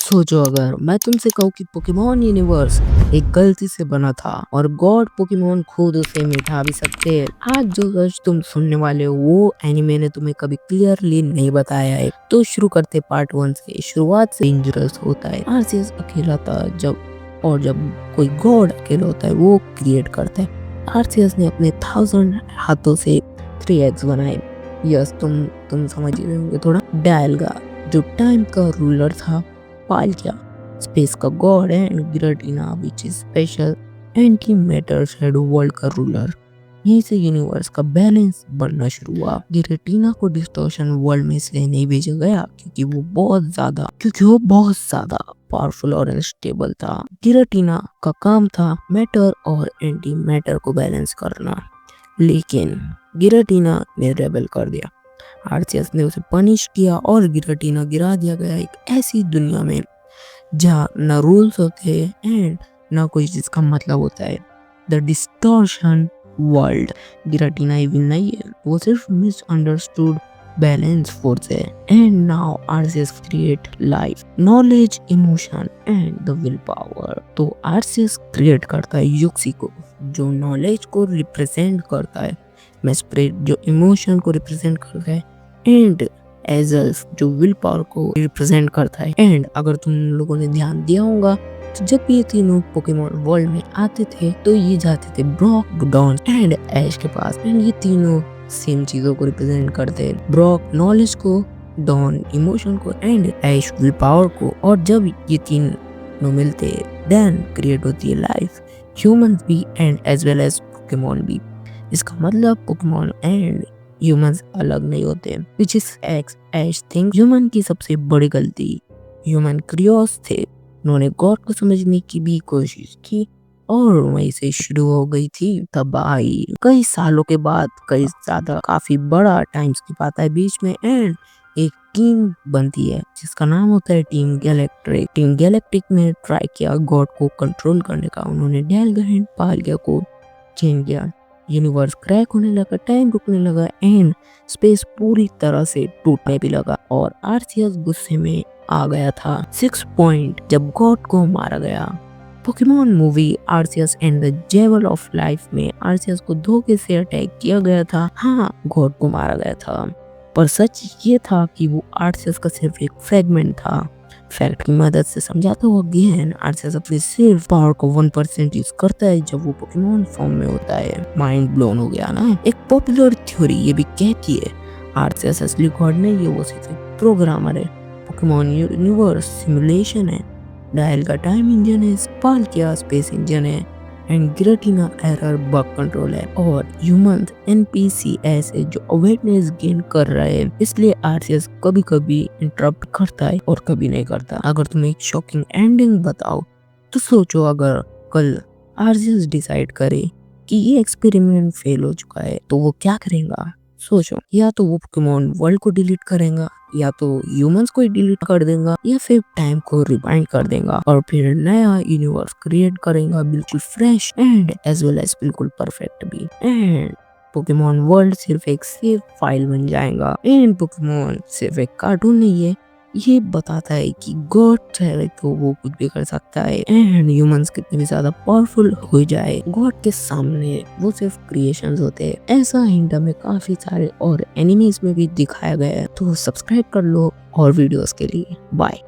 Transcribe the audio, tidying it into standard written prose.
सोचो अगर मैं तुमसे कहूँ कि पोकेमॉन यूनिवर्स एक गलती से बना था और गॉड पोकेमॉन खुद उसे मिटा भी सकते हैं। आज जो सच तुम सुनने वाले हो वो एनिमे ने तुम्हें कभी क्लियरली नहीं बताया है। तो शुरू करते पार्ट 1 से। शुरुआत से डेंजरस होता है। आरसीएस अकेला था जब कोई गॉड अकेला होता है वो क्रिएट करता है। आरसीएस ने अपने 1000 हाथों से 3 एग्स बनाए। यस, तुम समझ रहे होंगे थोड़ा। डायलगा जो टाइम का रूलर था, पाल्किया स्पेस का गॉड है, and Giratina which is special and की मैटर शैडो वर्ल्ड का रूलर। यहीं से यूनिवर्स का बैलेंस बनना शुरू हुआ। गिराटीना को डिस्टॉर्शन वर्ल्ड में इसलिए नहीं भेजा गया क्योंकि वो बहुत ज्यादा पावरफुल और अनस्टेबल था। गिराटीना का काम था मैटर और एंटी मैटर को बैलेंस करना, लेकिन गिराटीना ने रेबल कर दिया। आरसीएस ने उसे पनिश किया और गिराटीना गिरा दिया गया एक ऐसी दुनिया में जहाँ न रूल्स होते एंड न कोई चीज का मतलब होता है। The distortion world. Giratina evil नहीं है, वो सिर्फ मिसअंडरस्टूड बैलेंस फोर्स है। And now Arceus create life, knowledge, emotion and the will power. तो आरसीएस क्रिएट करता है यूक्सी को, जो नॉलेज को रिप्रेजेंट करता है, मेस्प्रेट जो इमोशन को रिप्रेजेंट करता है, एंड एजल्फ जो विल पावर को रिप्रेजेंट करता है। एंड अगर तुम लोगों ने ध्यान दिया होगा तो जब ये तीनों पोकेमॉन वर्ल्ड में आते थे तो ये जाते थे ब्रॉक, डॉन एंड ऐश के पास। एंड ये तीनों सेम चीजों को रिप्रेजेंट करते हैं, ब्रॉक नॉलेज को, डॉन इमोशन को एंड ऐश विल पावर को। और जब ये तीनों मिलते देन क्रिएट होती है लाइफ, ह्यूमंस भी and as well as Pokemon भी। इसका मतलब पोकेमॉन एंड ह्यूमंस अलग नहीं होते, which is ऐश थिंक ह्यूमन की सबसे बड़ी गलती। ह्यूमन क्रियोस थे, उन्होंने गॉड को समझने की भी कोशिश की और वहीं से शुरू हो गई थी तबाही। कई सालों के बाद, काफी बड़ा टाइम स्किप आता है बीच में एंड एक टीम बनती है जिसका नाम होता है टीम गैलेक्ट्रिक। टीम गैलेक्ट्रिक ने ट्राई किया गॉड को कंट्रोल करने का। उन्होंने डायलगा एंड पाल्किया को चेंज किया। यूनिवर्स क्रैक होने लगा, टाइम रुकने लगा एंड स्पेस पूरी तरह से टूटने भी लगा और आरसीएस गुस्से में आ गया था। 6 पॉइंट जब गॉड को मारा गया। Pokemon movie Arceus and the jewel of life में आरसीएस को धोखे से अटैक किया गया था। हाँ, गॉड को मारा गया था, पर सच ये था कि वो आरसीएस का सिर्फ एक फ्रेगमेंट था। फैक्ट की मदद से समझाता हुआ गेन आरसीएस अपनी सिर्फ पावर को 1% यूज करता है जब वो पोकेमॉन फॉर्म में होता है। माइंड ब्लोन हो गया ना। एक पॉपुलर थ्योरी ये भी कहती है आरसीएस असली गॉड नहीं है, वो सिर्फ एक प्रोग्रामर है। पोकेमॉन यूनिवर्स सिमुलेशन है, डायलगा टाइम इंजन है, पाल्किया स्पेस इंजन है एंड गिराटीना एरर बग कंट्रोल है और ह्यूमंस एनपीसी ऐसे जो अवेयरनेस गेन कर रहे हैं। इसलिए आरसीएस कभी कभी इंटरप्ट करता है और कभी नहीं करता। अगर तुम्हें एक शॉकिंग एंडिंग बताओ तो सोचो अगर कल आरसीएस डिसाइड करे कि ये एक्सपेरिमेंट फेल हो चुका है तो वो क्या करेगा। सोचो, या तो वो पोकेमॉन वर्ल्ड को डिलीट करेगा, या तो ह्यूमंस को डिलीट कर देगा, या फिर टाइम को रिवाइंड कर देगा और फिर नया यूनिवर्स क्रिएट करेगा, बिल्कुल fresh and as well as बिल्कुल परफेक्ट भी। एंड पोकेमॉन वर्ल्ड सिर्फ एक सेव फाइल बन जाएगा। एंड पोकेमॉन सिर्फ एक कार्टून नहीं है, ये बताता है कि गॉड चाहे तो वो कुछ भी कर सकता है एंड ह्यूमंस कितने भी ज्यादा पावरफुल हो जाए, गॉड के सामने वो सिर्फ क्रिएशंस होते हैं। ऐसा हिंट हमें काफी सारे और एनिमेज में भी दिखाया गया है। तो सब्सक्राइब कर लो और वीडियोस के लिए। बाय।